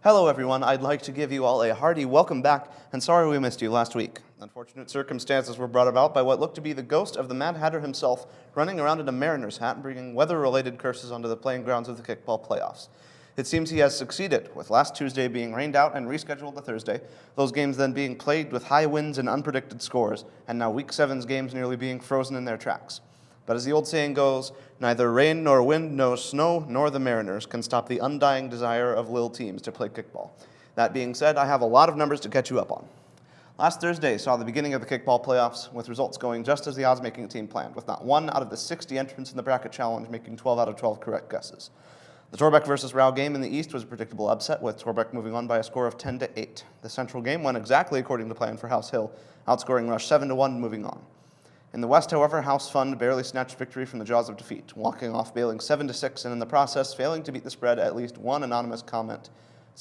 Hello everyone, I'd like to give you all a hearty welcome back, and sorry we missed you last week. Unfortunate circumstances were brought about by what looked to be the ghost of the Mad Hatter himself running around in a Mariners hat and bringing weather-related curses onto the playing grounds of the kickball playoffs. It seems he has succeeded, with last Tuesday being rained out and rescheduled to Thursday, those games then being played with high winds and unpredicted scores, and now Week 7's games nearly being frozen in their tracks. But as the old saying goes, neither rain nor wind nor snow nor the Mariners can stop the undying desire of Lil teams to play kickball. That being said, I have a lot of numbers to catch you up on. Last Thursday saw the beginning of the kickball playoffs, with results going just as the odds-making team planned, with not one out of the 60 entrants in the bracket challenge making 12 out of 12 correct guesses. The Torbeck versus Rao game in the East was a predictable upset, with Torbeck moving on by a score of 10-8. The Central game went exactly according to plan for House Hill, outscoring Rush 7-1 moving on. In the West, however, House Fund barely snatched victory from the jaws of defeat, walking off bailing 7-6 and in the process failing to beat the spread at least one anonymous comment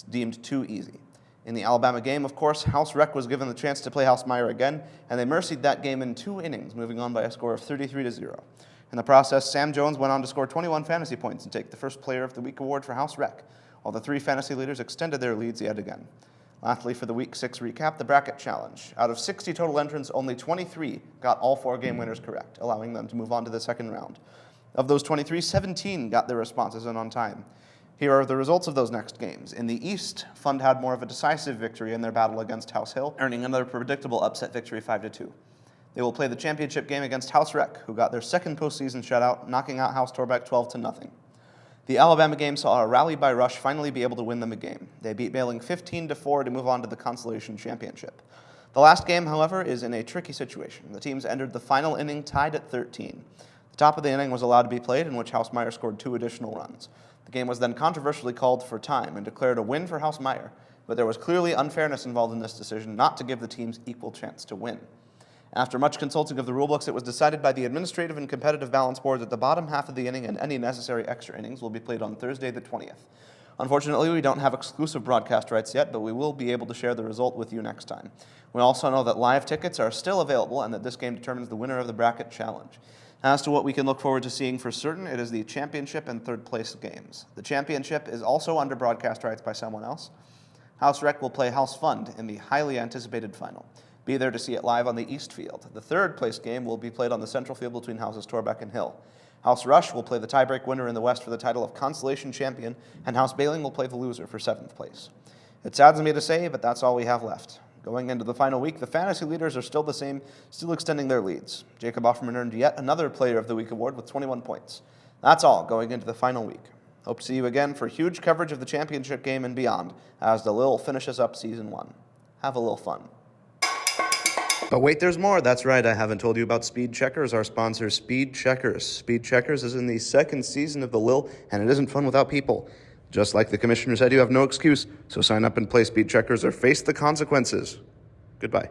deemed too easy. In the Alabama game, of course, House Rec was given the chance to play House Meyer again, and they mercied that game in 2 innings, moving on by a score of 33-0. In the process, Sam Jones went on to score 21 fantasy points and take the first Player of the Week award for House Rec, while the 3 fantasy leaders extended their leads yet again. Lastly, for the Week 6 recap, the bracket challenge. Out of 60 total entrants, only 23 got all 4 game winners correct, allowing them to move on to the second round. Of those 23, 17 got their responses in on time. Here are the results of those next games. In the East, Fund had more of a decisive victory in their battle against House Hill, earning another predictable upset victory 5-2. They will play the championship game against House Rec, who got their second postseason shutout, knocking out House Torbeck 12-0. The Alabama game saw a rally by Rush finally be able to win them a game. They beat Bailing 15-4 to move on to the Consolation Championship. The last game, however, is in a tricky situation. The teams entered the final inning tied at 13. The top of the inning was allowed to be played, in which House Meyer scored 2 additional runs. The game was then controversially called for time and declared a win for House Meyer, but there was clearly unfairness involved in this decision not to give the teams equal chance to win. After much consulting of the rulebooks, it was decided by the administrative and competitive balance board that the bottom half of the inning and any necessary extra innings will be played on Thursday the 20th. Unfortunately, we don't have exclusive broadcast rights yet, but we will be able to share the result with you next time. We also know that live tickets are still available and that this game determines the winner of the bracket challenge. As to what we can look forward to seeing for certain, it is the championship and third place games. The championship is also under broadcast rights by someone else. House Rec will play House Fund in the highly anticipated final. Be there to see it live on the East Field. The third place game will be played on the Central Field between Houses Torbeck and Hill. House Rush will play the tiebreak winner in the West for the title of Consolation Champion, and House Bailing will play the loser for 7th place. It saddens me to say, but that's all we have left. Going into the final week, the fantasy leaders are still the same, still extending their leads. Jacob Offerman earned yet another Player of the Week award with 21 points. That's all going into the final week. Hope to see you again for huge coverage of the championship game and beyond as the Lil finishes up Season 1. Have a little fun. But wait, there's more. That's right, I haven't told you about Speed Checkers, our sponsor, Speed Checkers. Speed Checkers is in the 2nd season of the Lil, and it isn't fun without people. Just like the commissioner said, you have no excuse, so sign up and play Speed Checkers or face the consequences. Goodbye.